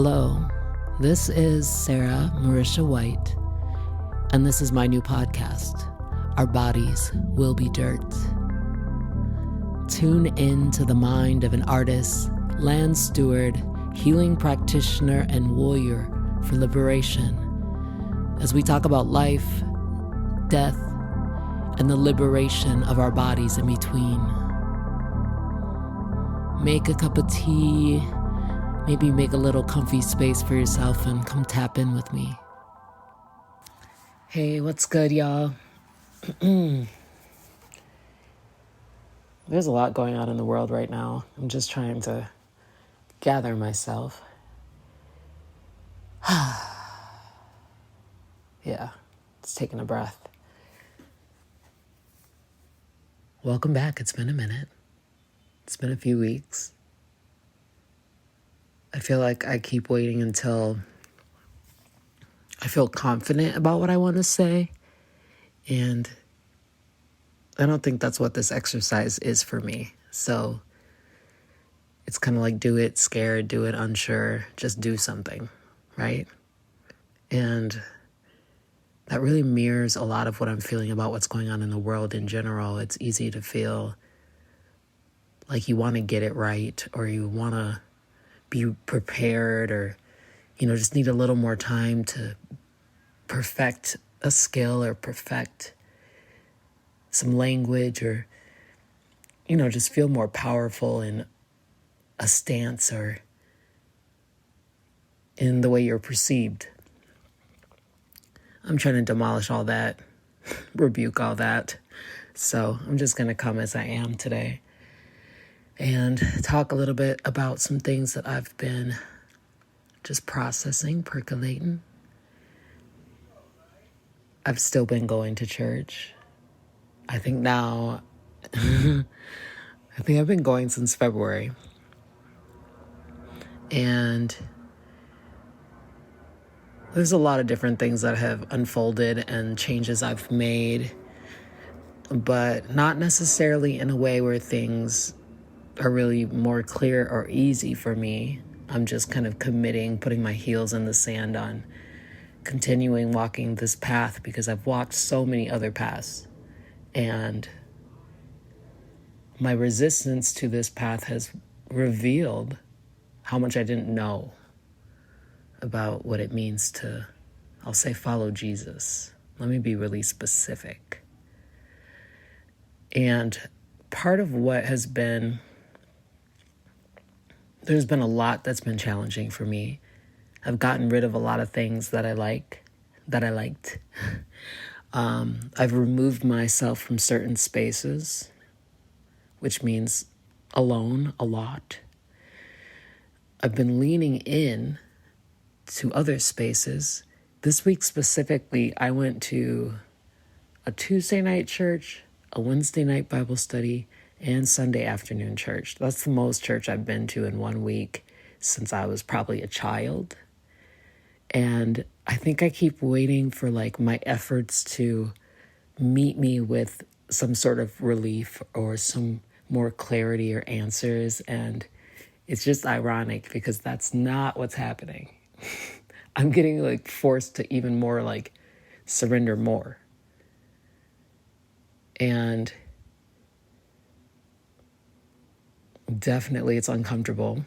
Hello, this is Sarah Marisha White, and this is my new podcast, Our Bodies Will Be Dirt. Tune in to the mind of an artist, land steward, healing practitioner, and warrior for liberation as we talk about life, death, and the liberation of our bodies in between. Make a cup of tea, maybe make a little comfy space for yourself and come tap in with me. Hey, what's good, y'all? There's a lot going on in the world right now. I'm just trying to gather myself. Yeah, it's taking a breath. Welcome back. It's been a minute. It's been a few weeks. I feel like I keep waiting until I feel confident about what I want to say. And I don't think that's what this exercise is for me. So it's kind of like do it scared, do it unsure, just do something, right? And that really mirrors a lot of what I'm feeling about what's going on in the world in general. It's easy to feel like you want to get it right, or you want to be prepared, or, just need a little more time to perfect a skill or perfect some language, or, just feel more powerful in a stance or in the way you're perceived. I'm trying to demolish all that, rebuke all that. So I'm just going to come as I am today and talk a little bit about some things that I've been just processing, percolating. I've still been going to church. I think now, I've been going since February. And there's a lot of different things that have unfolded and changes I've made, but not necessarily in a way where things are really more clear or easy for me. I'm just kind of committing, putting my heels in the sand on continuing walking this path, because I've walked so many other paths. And my resistance to this path has revealed how much I didn't know about what it means to, I'll say, follow Jesus. Let me be really specific. And part of what has been, there's been a lot that's been challenging for me. I've gotten rid of a lot of things that I liked. I've removed myself from certain spaces, which means alone a lot. I've been leaning in to other spaces. This week specifically, I went to a Tuesday night church, a Wednesday night Bible study, and Sunday afternoon church. That's the most church I've been to in 1 week since I was probably a child. And I think I keep waiting for my efforts to meet me with some sort of relief or some more clarity or answers. And it's just ironic because that's not what's happening. I'm getting forced to even more surrender more. And definitely it's uncomfortable.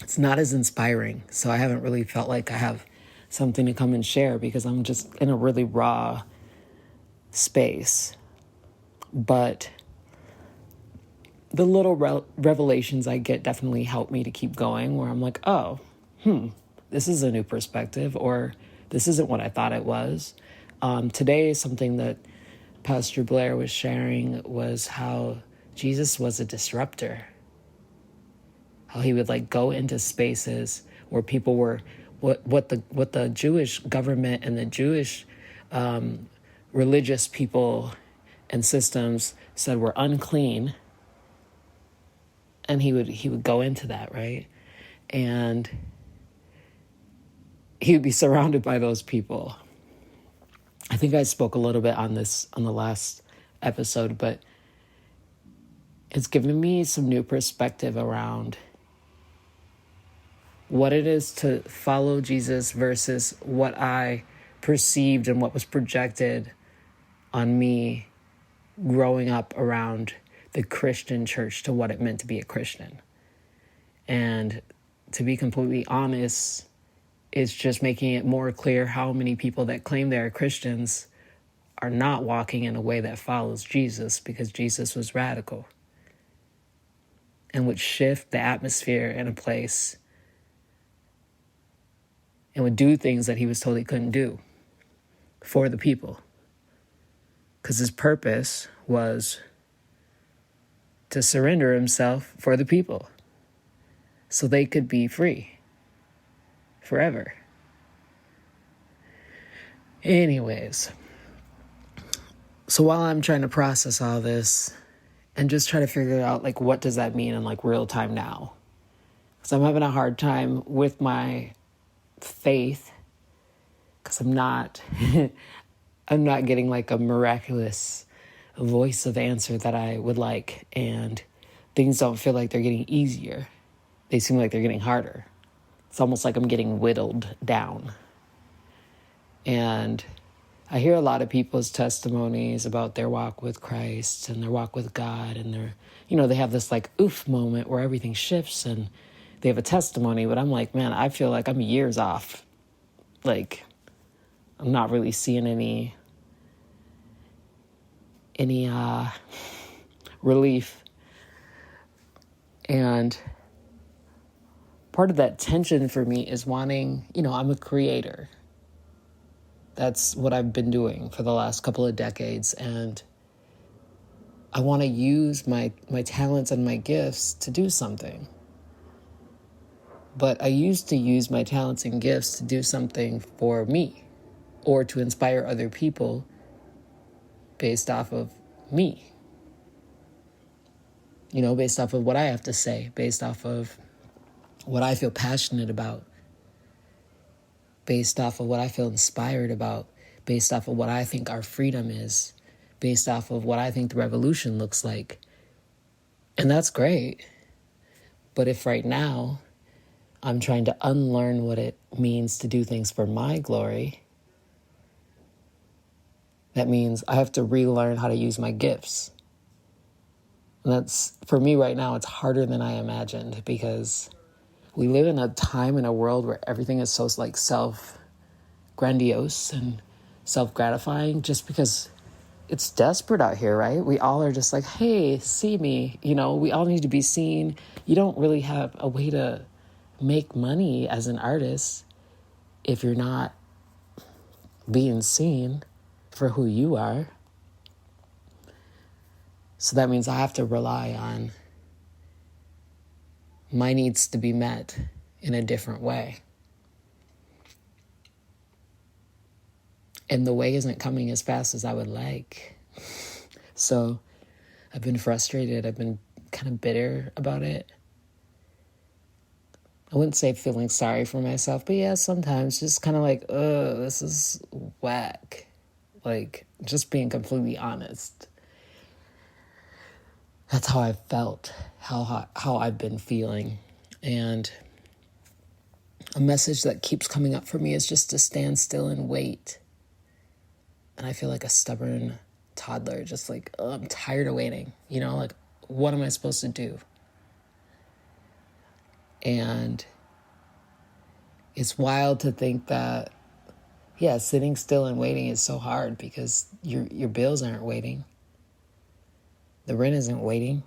It's not as inspiring. So I haven't really felt like I have something to come and share because I'm just in a really raw space. But the little revelations I get definitely help me to keep going, where I'm like, oh, this is a new perspective, or this isn't what I thought it was. Today, something that Pastor Blair was sharing was how Jesus was a disruptor. How he would go into spaces where people were, what the Jewish government and the Jewish religious people and systems said were unclean. And he would go into that, right? And he would be surrounded by those people. I think I spoke a little bit on this on the last episode, but it's given me some new perspective around what it is to follow Jesus versus what I perceived and what was projected on me growing up around the Christian church to what it meant to be a Christian. And to be completely honest, it's just making it more clear how many people that claim they're Christians are not walking in a way that follows Jesus, because Jesus was radical and would shift the atmosphere in a place and would do things that he was told he couldn't do for the people. Because his purpose was to surrender himself for the people so they could be free forever. Anyways, so while I'm trying to process all this and just try to figure out, like, what does that mean in, like, real time now? Because I'm having a hard time with my faith, because I'm not getting, like, a miraculous voice of answer that I would like, and things don't feel like they're getting easier. They seem like they're getting harder. It's almost like I'm getting whittled down. And I hear a lot of people's testimonies about their walk with Christ and their walk with God, and they have this, like, oof moment where everything shifts and they have a testimony, but I'm like, man, I feel like I'm years off. Like, I'm not really seeing any relief. And part of that tension for me is wanting, I'm a creator. That's what I've been doing for the last couple of decades. And I want to use my talents and my gifts to do something. But I used to use my talents and gifts to do something for me or to inspire other people based off of me. Based off of what I have to say, based off of what I feel passionate about, based off of what I feel inspired about, based off of what I think our freedom is, based off of what I think the revolution looks like. And that's great. But if right now I'm trying to unlearn what it means to do things for my glory, that means I have to relearn how to use my gifts. And that's, for me right now, it's harder than I imagined, because we live in a time in a world where everything is so, like, self-grandiose and self-gratifying, just because it's desperate out here, right? We all are just like, hey, see me. We all need to be seen. You don't really have a way to make money as an artist if you're not being seen for who you are. So that means I have to rely on my needs to be met in a different way. And the way isn't coming as fast as I would like. So I've been frustrated. I've been kind of bitter about it. I wouldn't say feeling sorry for myself, but yeah, sometimes just kind of like, this is whack. Like, just being completely honest. That's how I felt, how I've been feeling. And a message that keeps coming up for me is just to stand still and wait. And I feel like a stubborn toddler, just like, I'm tired of waiting. Like, what am I supposed to do? And it's wild to think that, sitting still and waiting is so hard, because your bills aren't waiting. The rent isn't waiting.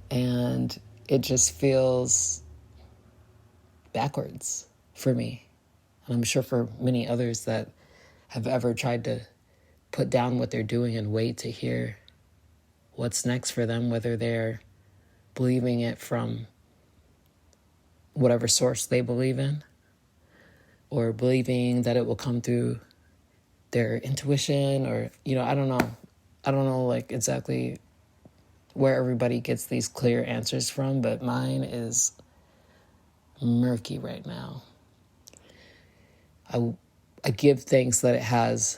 And it just feels backwards for me. And I'm sure for many others that have ever tried to put down what they're doing and wait to hear what's next for them, whether they're believing it from whatever source they believe in, or believing that it will come through their intuition, or, I don't know. I don't know, like, exactly where everybody gets these clear answers from, but mine is murky right now. I give thanks that it has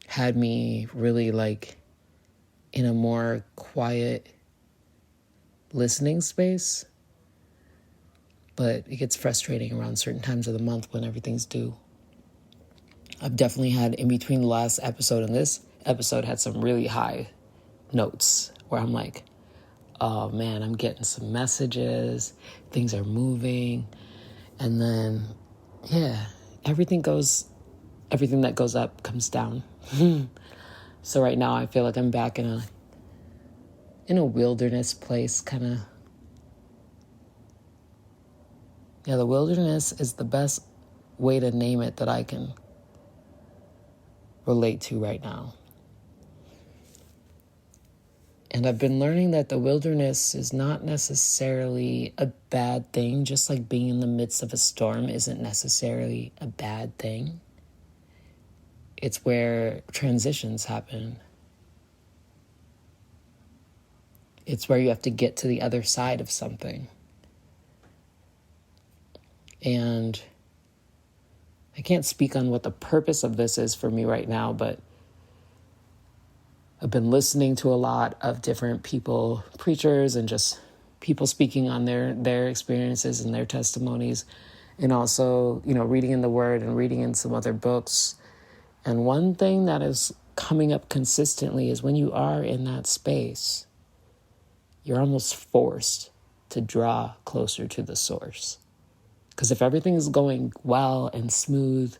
had me really, like, in a more quiet listening space. but it gets frustrating around certain times of the month when everything's due. I've definitely had, in between the last episode and this episode, had some really high notes where I'm like, oh man, I'm getting some messages, things are moving, and then, yeah, everything that goes up comes down. So right now I feel like I'm back in a wilderness place, kind of. Yeah, the wilderness is the best way to name it that I can relate to right now. And I've been learning that the wilderness is not necessarily a bad thing, just like being in the midst of a storm isn't necessarily a bad thing. It's where transitions happen. It's where you have to get to the other side of something. And I can't speak on what the purpose of this is for me right now, but I've been listening to a lot of different people, preachers, and just people speaking on their experiences and their testimonies, and also, reading in the Word and reading in some other books. And one thing that is coming up consistently is when you are in that space, you're almost forced to draw closer to the source. Because if everything is going well and smooth,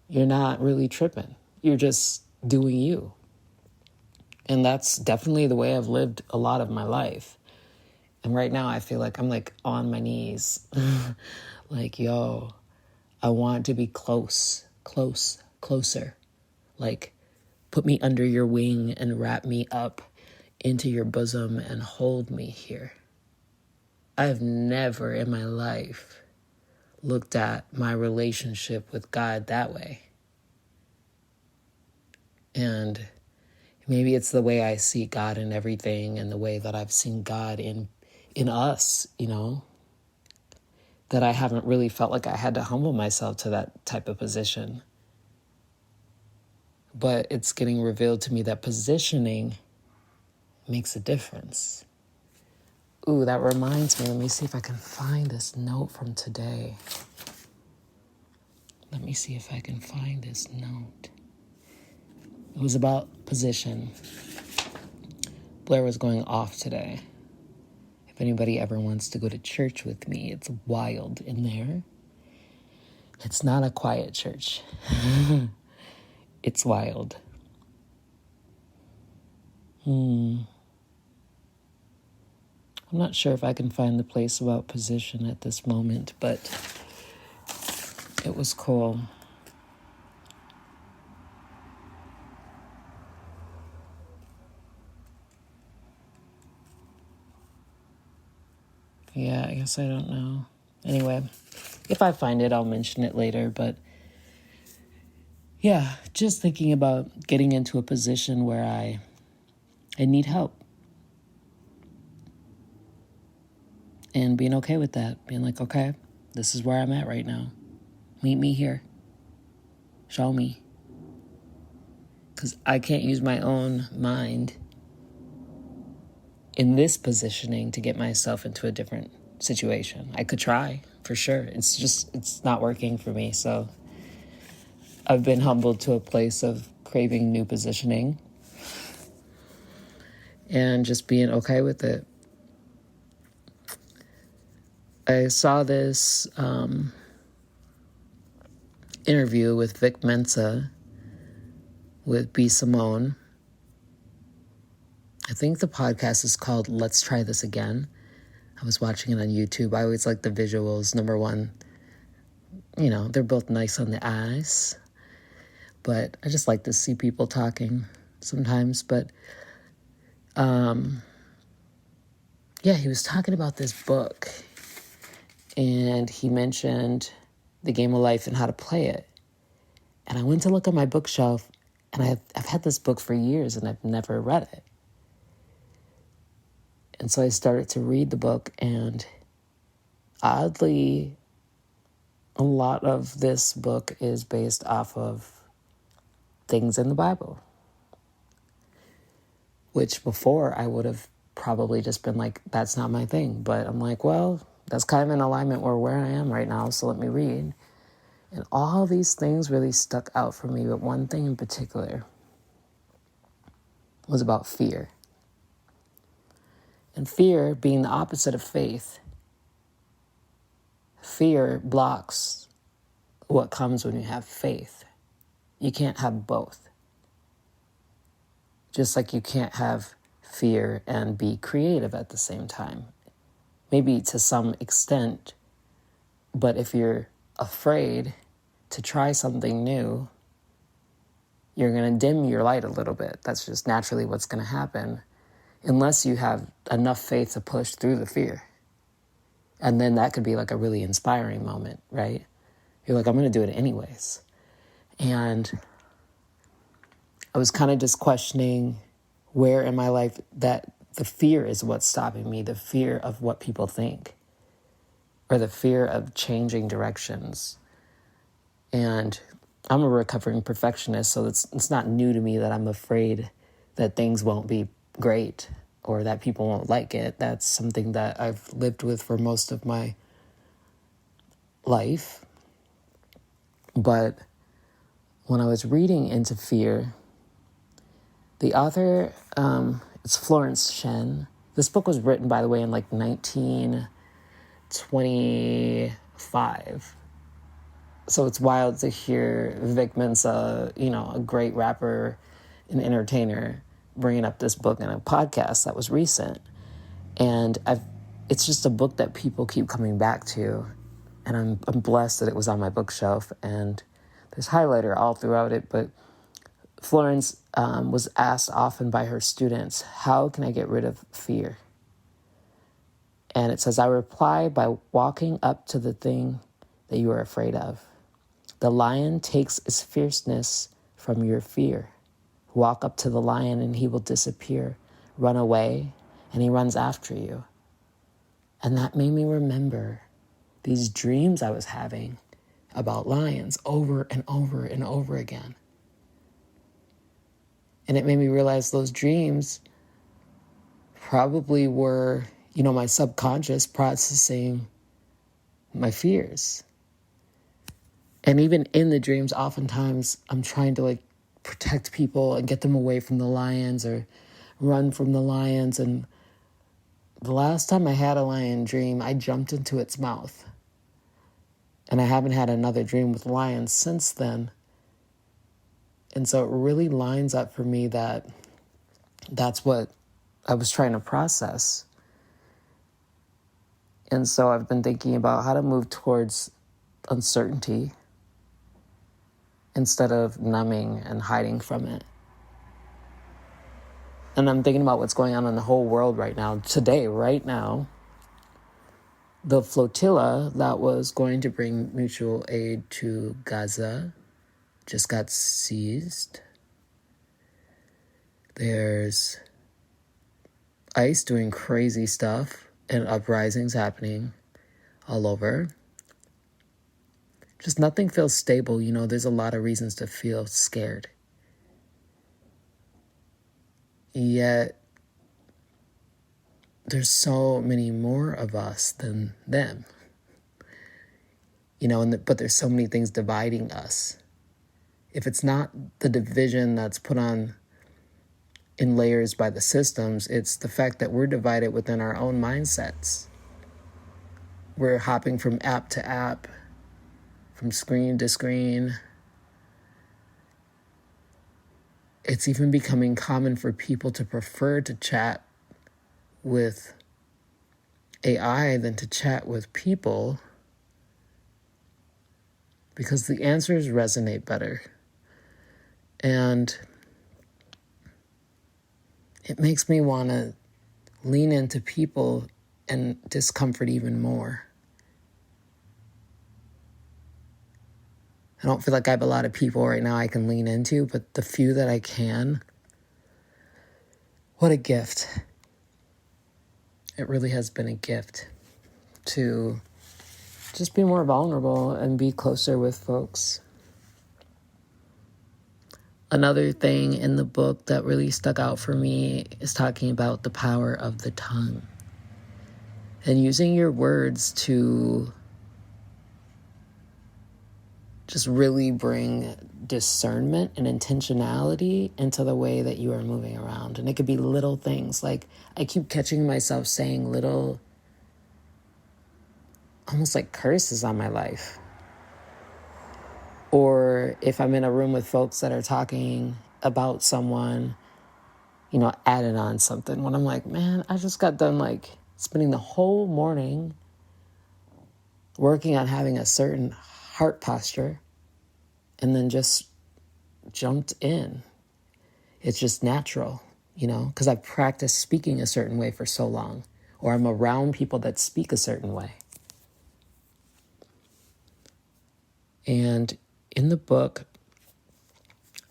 you're not really tripping. You're just doing you. And that's definitely the way I've lived a lot of my life. And right now I feel like I'm like on my knees. Like, yo, I want to be closer. Like, put me under your wing and wrap me up into your bosom and hold me here. I've never in my life looked at my relationship with God that way. And maybe it's the way I see God in everything and the way that I've seen God in us, that I haven't really felt like I had to humble myself to that type of position. But it's getting revealed to me that positioning makes a difference. Ooh, that reminds me. Let me see if I can find this note from today. Let me see if I can find this note. It was about position. Blair was going off today. If anybody ever wants to go to church with me, it's wild in there. It's not a quiet church. It's wild. I'm not sure if I can find the place about position at this moment, but it was cool. Yeah, I guess I don't know. Anyway, if I find it, I'll mention it later. But yeah, just thinking about getting into a position where I need help. And being okay with that. Being like, okay, this is where I'm at right now. Meet me here. Show me. Because I can't use my own mind in this positioning to get myself into a different situation. I could try, for sure. It's not working for me. So I've been humbled to a place of craving new positioning and just being okay with it. I saw this interview with Vic Mensa with B. Simone. I think the podcast is called Let's Try This Again. I was watching it on YouTube. I always like the visuals. Number one, they're both nice on the eyes. But I just like to see people talking sometimes. But, he was talking about this book. And he mentioned The Game of Life and how to play it. And I went to look at my bookshelf, and I've had this book for years, and I've never read it. And so I started to read the book, and oddly, a lot of this book is based off of things in the Bible, which before I would have probably just been like, that's not my thing. But I'm like, well, that's kind of in alignment with where I am right now. So let me read. And all these things really stuck out for me, but one thing in particular was about fear. And fear being the opposite of faith. Fear blocks what comes when you have faith. You can't have both. Just like you can't have fear and be creative at the same time. Maybe to some extent, but if you're afraid to try something new, you're going to dim your light a little bit. That's just naturally what's going to happen, unless you have enough faith to push through the fear. And then that could be like a really inspiring moment, right? You're like, I'm going to do it anyways. And I was kind of just questioning where in my life that the fear is what's stopping me, the fear of what people think, or the fear of changing directions. And I'm a recovering perfectionist, so it's not new to me that I'm afraid that things won't be great or that people won't like it. That's something that I've lived with for most of my life. But when I was reading into fear, the author, it's Florence Shen. This book was written, by the way, in like 1925. So it's wild to hear Vic Mensa, a great rapper and entertainer, bringing up this book in a podcast that was recent. And it's just a book that people keep coming back to. And I'm blessed that it was on my bookshelf. And there's highlighter all throughout it. But Florence was asked often by her students, how can I get rid of fear? And it says, I reply by walking up to the thing that you are afraid of. The lion takes its fierceness from your fear. Walk up to the lion and he will disappear. Run away and he runs after you. And that made me remember these dreams I was having about lions over and over and over again. And it made me realize those dreams probably were, my subconscious processing my fears. And even in the dreams, oftentimes I'm trying to protect people and get them away from the lions or run from the lions. And the last time I had a lion dream, I jumped into its mouth. And I haven't had another dream with lions since then. And so it really lines up for me that that's what I was trying to process. And so I've been thinking about how to move towards uncertainty instead of numbing and hiding from it. And I'm thinking about what's going on in the whole world right now. Today, right now, the flotilla that was going to bring mutual aid to Gaza just got seized. There's ICE doing crazy stuff and uprisings happening all over. Just nothing feels stable. There's a lot of reasons to feel scared. Yet, there's so many more of us than them. But there's so many things dividing us. If it's not the division that's put on in layers by the systems, it's the fact that we're divided within our own mindsets. We're hopping from app to app, from screen to screen. It's even becoming common for people to prefer to chat with AI than to chat with people because the answers resonate better. And it makes me want to lean into people and discomfort even more. I don't feel like I have a lot of people right now I can lean into, but the few that I can, what a gift. It really has been a gift to just be more vulnerable and be closer with folks. Another thing in the book that really stuck out for me is talking about the power of the tongue. and using your words to just really bring discernment and intentionality into the way that you are moving around. And it could be little things. Like, I keep catching myself saying little, almost like curses on my life. Or if I'm in a room with folks that are talking about someone, adding on something, when I'm like, man, I just got done spending the whole morning working on having a certain heart posture, and then just jumped in. It's just natural, because I've practiced speaking a certain way for so long, or I'm around people that speak a certain way. And in the book,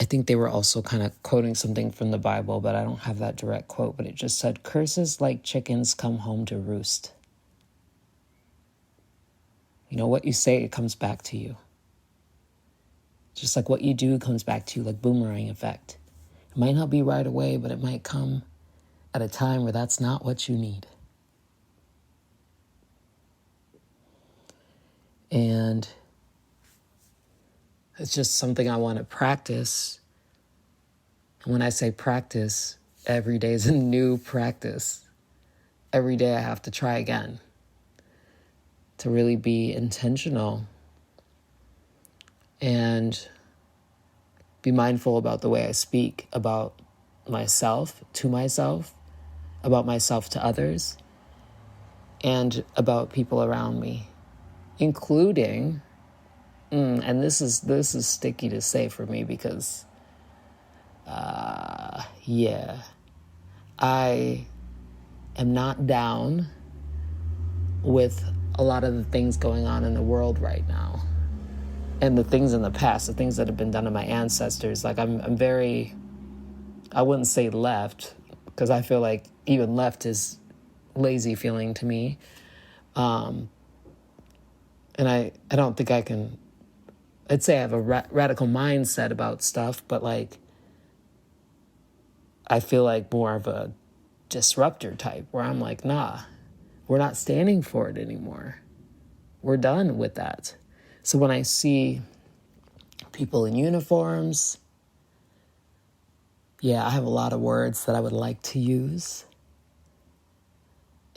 I think they were also kind of quoting something from the Bible, but I don't have that direct quote, but it just said, curses like chickens come home to roost. What you say, it comes back to you. Just like what you do comes back to you, like boomerang effect. It might not be right away, but it might come at a time where that's not what you need. And it's just something I want to practice. And when I say practice, every day is a new practice. Every day I have to try again to really be intentional and be mindful about the way I speak about myself, to myself, about myself to others, and about people around me, including, and this is sticky to say for me because, I am not down with a lot of the things going on in the world right now. And the things in the past, the things that have been done to my ancestors. I'm very, I wouldn't say left, because I feel like even left is lazy feeling to me. And I don't think I can, I'd say I have a radical mindset about stuff, but I feel like more of a disruptor type, where I'm like, nah, we're not standing for it anymore. We're done with that. So when I see people in uniforms, I have a lot of words that I would like to use.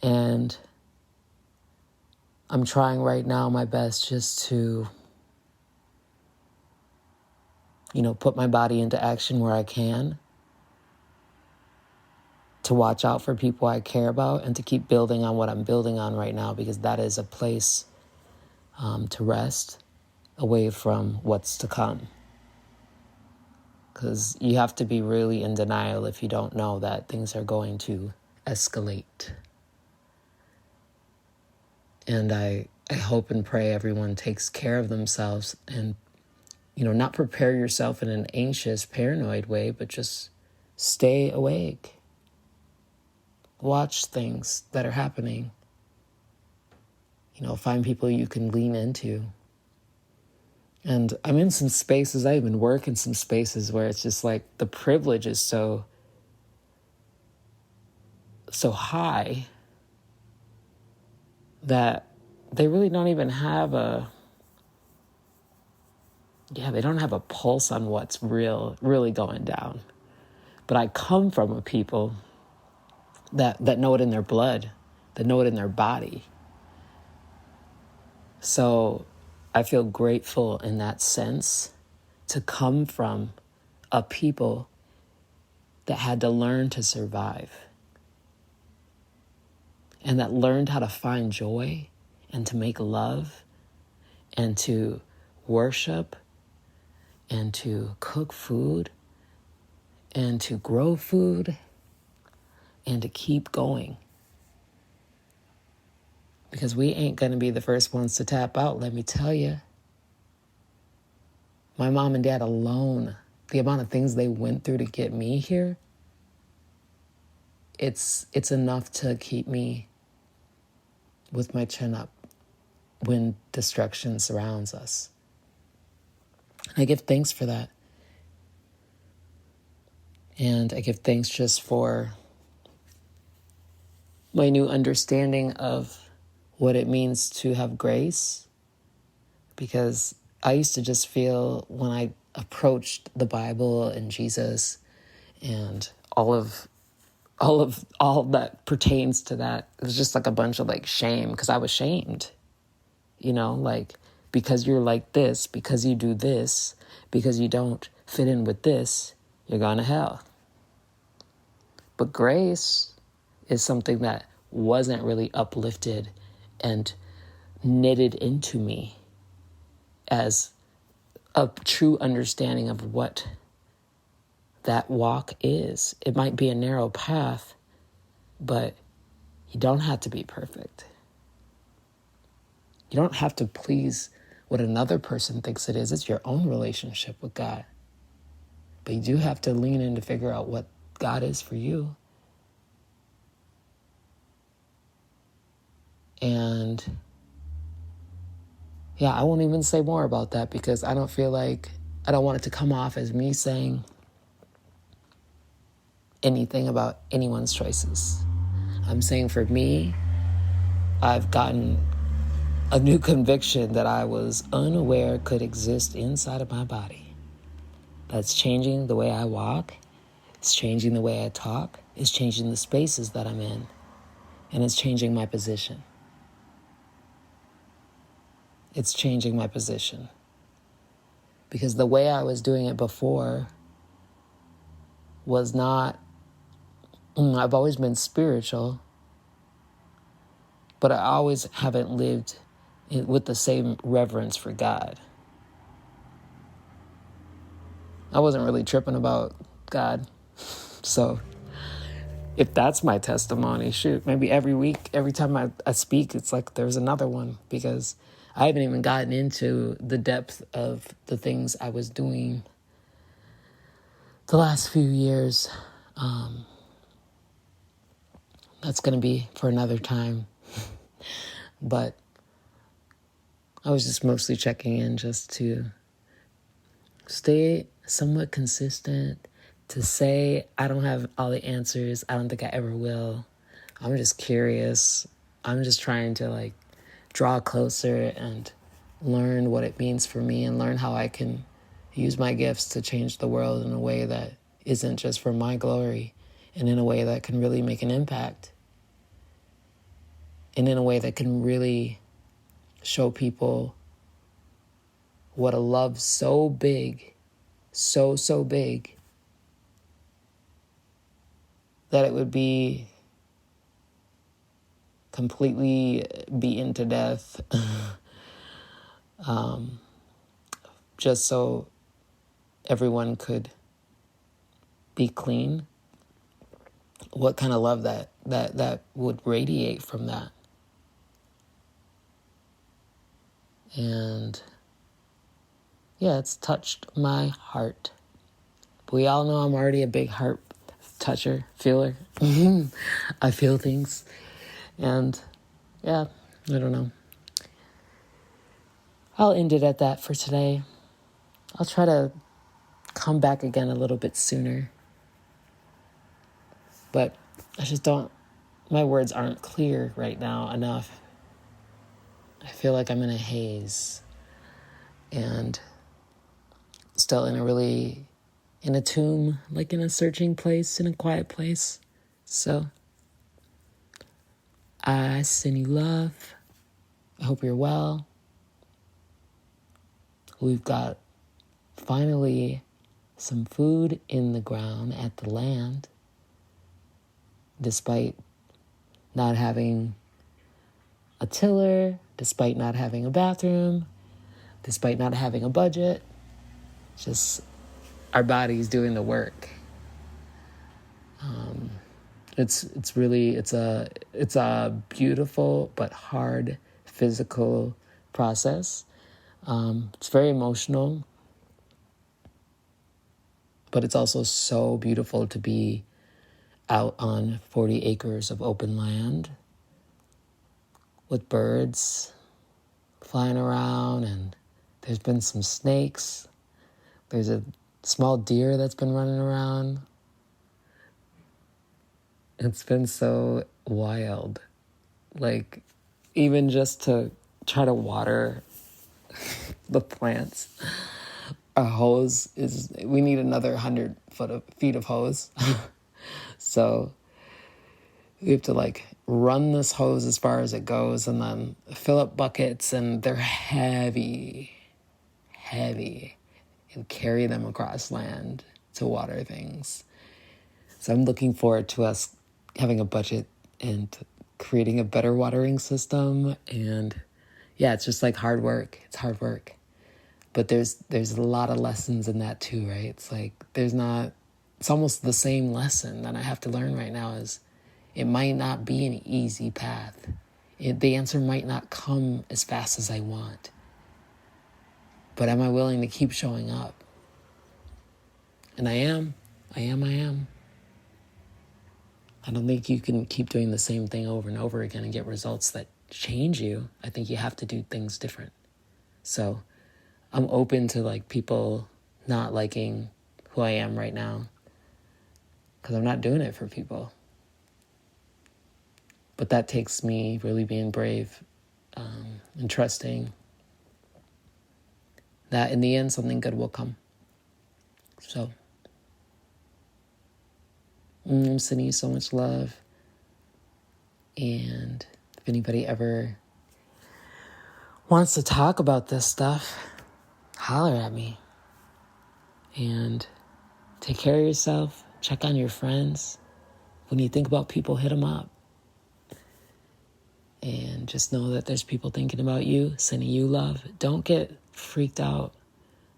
And I'm trying right now my best just to, put my body into action where I can, to watch out for people I care about, and to keep building on what I'm building on right now, because that is a place to rest away from what's to come. Because you have to be really in denial if you don't know that things are going to escalate. And I hope and pray everyone takes care of themselves and, not prepare yourself in an anxious, paranoid way, but just stay awake. Watch things that are happening. Find people you can lean into. And I'm in some spaces, I even work in some spaces where it's just like the privilege is so high that they really don't even have they don't have a pulse on what's really going down. But I come from a people that know it in their blood, that know it in their body. So I feel grateful in that sense to come from a people that had to learn to survive, and that learned how to find joy and to make love and to worship and to cook food and to grow food and to keep going. Because we ain't going to be the first ones to tap out, let me tell you. My mom and dad alone, the amount of things they went through to get me here, it's enough to keep me with my chin up when destruction surrounds us. I give thanks for that. And I give thanks just for my new understanding of what it means to have grace, because I used to just feel when I approached the Bible and Jesus and all that pertains to that, it was just like a bunch of like shame, because I was shamed, like, because you're like this, because you do this, because you don't fit in with this, you're going to hell. But grace is something that wasn't really uplifted and knitted into me as a true understanding of what that walk is. It might be a narrow path, but you don't have to be perfect. You don't have to please what another person thinks it is. It's your own relationship with God. But you do have to lean in to figure out what God is for you. And yeah, I won't even say more about that, because I don't want it to come off as me saying anything about anyone's choices. I'm saying for me, I've gotten a new conviction that I was unaware could exist inside of my body. That's changing the way I walk. It's changing the way I talk. It's changing the spaces that I'm in. And it's changing my position. It's changing my position. Because the way I was doing it before was not, I've always been spiritual, but I always haven't lived with the same reverence for God. I wasn't really tripping about God. So if that's my testimony, shoot, maybe every week, every time I speak, it's like there's another one, because I haven't even gotten into the depth of the things I was doing the last few years. That's going to be for another time. But I was just mostly checking in just to stay somewhat consistent, to say I don't have all the answers. I don't think I ever will. I'm just curious. I'm just trying to draw closer and learn what it means for me, and learn how I can use my gifts to change the world in a way that isn't just for my glory, and in a way that can really make an impact, and in a way that can really show people what a love so big, so big, that it would be completely beaten to death just so everyone could be clean. What kind of love that would radiate from that. And yeah, it's touched my heart. We all know I'm already a big heart toucher, feeler. I feel things. And yeah, I don't know. I'll end it at that for today. I'll try to come back again a little bit sooner. But I just my words aren't clear right now enough. I feel like I'm in a haze and still in a tomb, like in a searching place, in a quiet place. So I send you love. I hope you're well. We've got finally some food in the ground at the land, despite not having a tiller, despite not having a bathroom, despite not having a budget. Just our body's doing the work. It's a beautiful but hard physical process. It's very emotional, but it's also so beautiful to be out on 40 acres of open land with birds flying around, and there's been some snakes. There's a small deer that's been running around. It's been so wild. even just to try to water the plants. A hose we need another 100 feet of hose. So we have to like run this hose as far as it goes and then fill up buckets, and they're heavy, and carry them across land to water things. So I'm looking forward to us having a budget and creating a better watering system. And yeah, it's just like hard work. It's hard work. But there's a lot of lessons in that too, right? It's like it's almost the same lesson that I have to learn right now is it might not be an easy path. The answer might not come as fast as I want. But am I willing to keep showing up? And I am. I don't think you can keep doing the same thing over and over again and get results that change you. I think you have to do things different. So I'm open to like people not liking who I am right now because I'm not doing it for people. But that takes me really being brave and trusting that in the end something good will come. So I'm sending you so much love. And if anybody ever wants to talk about this stuff, holler at me. And take care of yourself. Check on your friends. When you think about people, hit them up. And just know that there's people thinking about you, sending you love. Don't get freaked out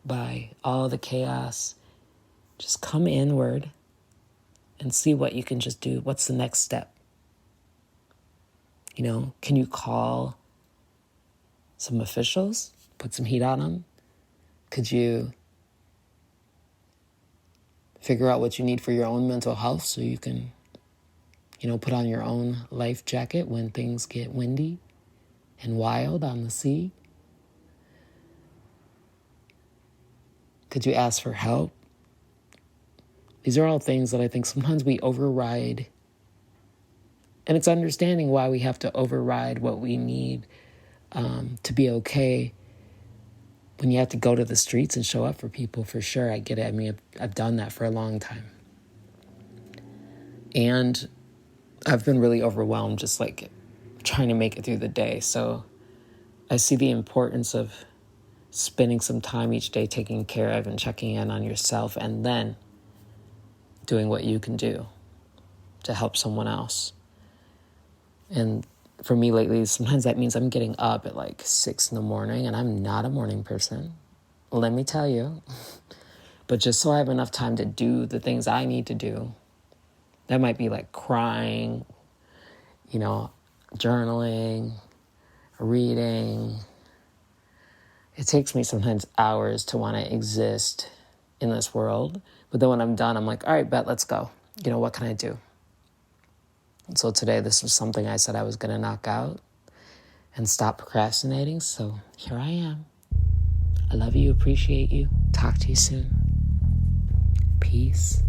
by all the chaos. Just come inward and see what you can just do. What's the next step? You know, can you call some officials? Put some heat on them? Could you figure out what you need for your own mental health so you can, put on your own life jacket when things get windy and wild on the sea? Could you ask for help? These are all things that I think sometimes we override. And it's understanding why we have to override what we need to be okay when you have to go to the streets and show up for people, for sure. I get it. I mean, I've done that for a long time. And I've been really overwhelmed just like trying to make it through the day. So I see the importance of spending some time each day taking care of and checking in on yourself, and then doing what you can do to help someone else. And for me lately, sometimes that means I'm getting up at like 6 a.m, and I'm not a morning person, let me tell you. But just so I have enough time to do the things I need to do. That might be like crying, journaling, reading. It takes me sometimes hours to want to exist in this world. But then when I'm done, I'm like, all right, bet, let's go. What can I do? And so today, this was something I said I was going to knock out and stop procrastinating. So here I am. I love you, appreciate you. Talk to you soon. Peace.